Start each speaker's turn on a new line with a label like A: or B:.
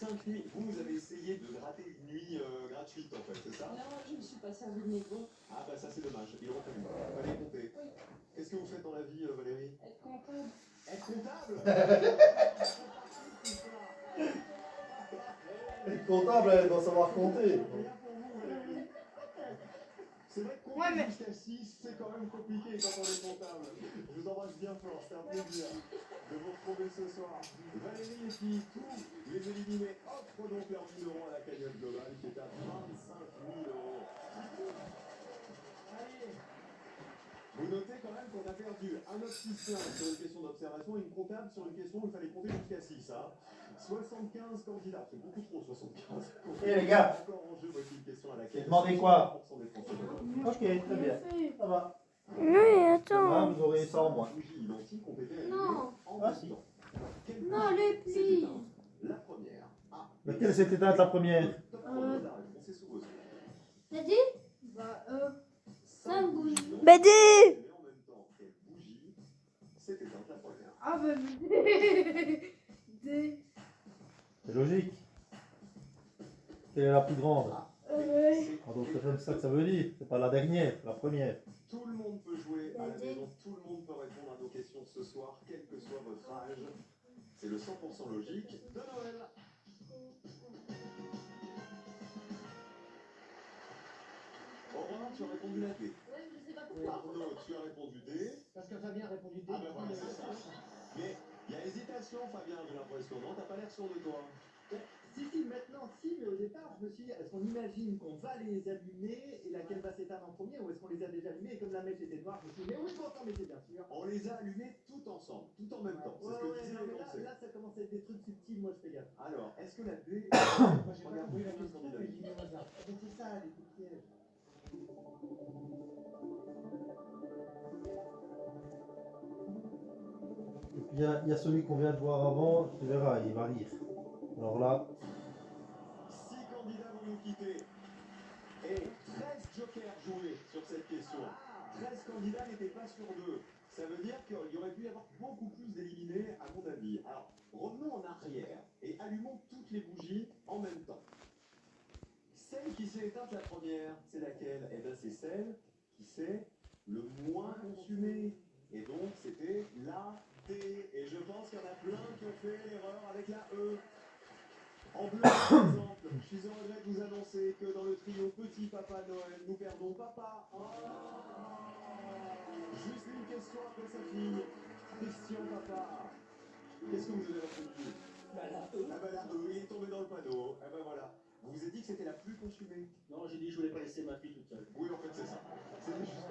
A: 5 nuits. Vous avez essayé de gratter une nuit gratuite en fait, c'est ça?
B: Non, je ne suis pas servi de négo.
A: Ah bah ça c'est dommage, il aurait fallu. Fallait compter.
B: Oui.
A: Qu'est-ce que vous faites dans la vie Valérie?
B: Être comptable.
A: Être comptable.
C: Les comptables, elle doit savoir compter.
A: C'est vrai que compter
D: Ouais, mais-
A: jusqu'à 6, c'est quand même compliqué quand on est comptable. Je vous embrasse bien fort, c'est un plaisir de vous retrouver ce soir. Valérie et puis tous les éliminés offrent donc leur 1000 € à la cagnotte globale qui est à 25 000 €. Allez. Vous notez quand même qu'on a perdu un opticien sur une question d'observation et une comptable sur une question où il fallait compter jusqu'à 6. Hein. 75 candidats, c'est beaucoup trop 75.
C: Eh les gars,
A: Encore en jeu, voici une question à laquelle
C: demandez quoi?
A: 60% des Français répondent.
C: Ok, très bien. Ça va.
D: Oui,
C: Demain,
D: attends.
C: vous aurez ça en moins.
A: Bougies identiques ont été
D: Non.
A: allumées en
C: Ah,
A: même
C: si.
A: temps. Quelle
D: Non,
A: bougie
D: les
A: s'est
D: plis.
A: éteinte? La première. Ah,
C: Laquelle s'est éteinte la première?
A: top chrono de la réponse est sous vos yeux.
D: T'as dit? Bah, 5 bougies.
A: identiques
D: Bah, dis.
A: allumées en même temps. Quelle bougie s'est éteinte la première?
D: Ah, bah, des.
C: C'est logique. Quelle est la plus grande?
A: C'est
C: Ah, donc c'est comme ça que ça veut dire. C'est pas la dernière, la première.
A: Tout le monde peut jouer à la
D: Vas-y.
A: maison, tout le monde peut répondre à nos questions ce soir, quel que soit votre âge. C'est le 100% logique de Noël. Aurore, tu as répondu la D.
B: Ouais, je sais pas pourquoi.
A: Arnaud, tu as répondu D.
E: Parce que Fabien a répondu D.
A: Ah ben voilà, c'est ça. Mais il y a hésitation, Fabien, j'ai l'impression. Non, t'as pas l'air sûr de toi.
E: Si, maintenant, si, mais au départ, je me suis dit, est-ce qu'on imagine qu'on va les allumer et laquelle va s'éteindre en premier, ou est-ce qu'on les a déjà allumés et comme la mèche était noire, je me suis dit, mais oui, bon, attends, mais c'est bien sûr.
A: On les a allumés tout ensemble, tout en même temps. C'est
E: Ouais,
A: ce que
E: ouais,
A: disaient
E: non,
A: les
E: mais
A: Français.
E: là, ça commence à être des trucs subtils, moi je fais gaffe.
A: Alors, est-ce que la D...
E: Moi, j'ai pas
A: Regarde,
E: compris la
A: combien de
E: question,
A: candidats
E: mais
A: il
E: j'ai
A: y a?
E: mis au hasard. Ah, mais c'est ça, les coups de piège.
C: Et puis il y a celui qu'on vient de voir avant, tu verras, il va rire. Alors là,
A: 6 candidats vont nous quitter. Et 13 jokers joués sur cette question. 13 candidats n'étaient pas sur 2. Ça veut dire qu'il y aurait pu y avoir beaucoup plus d'éliminés, à mon avis. Alors, revenons en arrière et allumons toutes les bougies en même temps. Celle qui s'est éteinte la première, c'est laquelle? Eh bien, c'est celle qui s'est le moins consumée. Et donc, c'était la D. Et je pense qu'il y en a plein qui ont fait l'erreur avec la E. En bleu, par exemple, je suis heureux de vous annoncer que dans le trio Petit Papa Noël, nous perdons Papa. Oh. Juste une question après sa fille. Christian Papa. Qu'est-ce que vous avez répondu?
E: Bah, la E.
A: Ah bah la E, il est tombé dans le panneau. Ah bah voilà. Vous vous êtes dit que c'était la plus consumée.
E: Non, j'ai dit, je voulais pas laisser ma fille toute seule.
A: Oui, en fait, c'est ça. C'était juste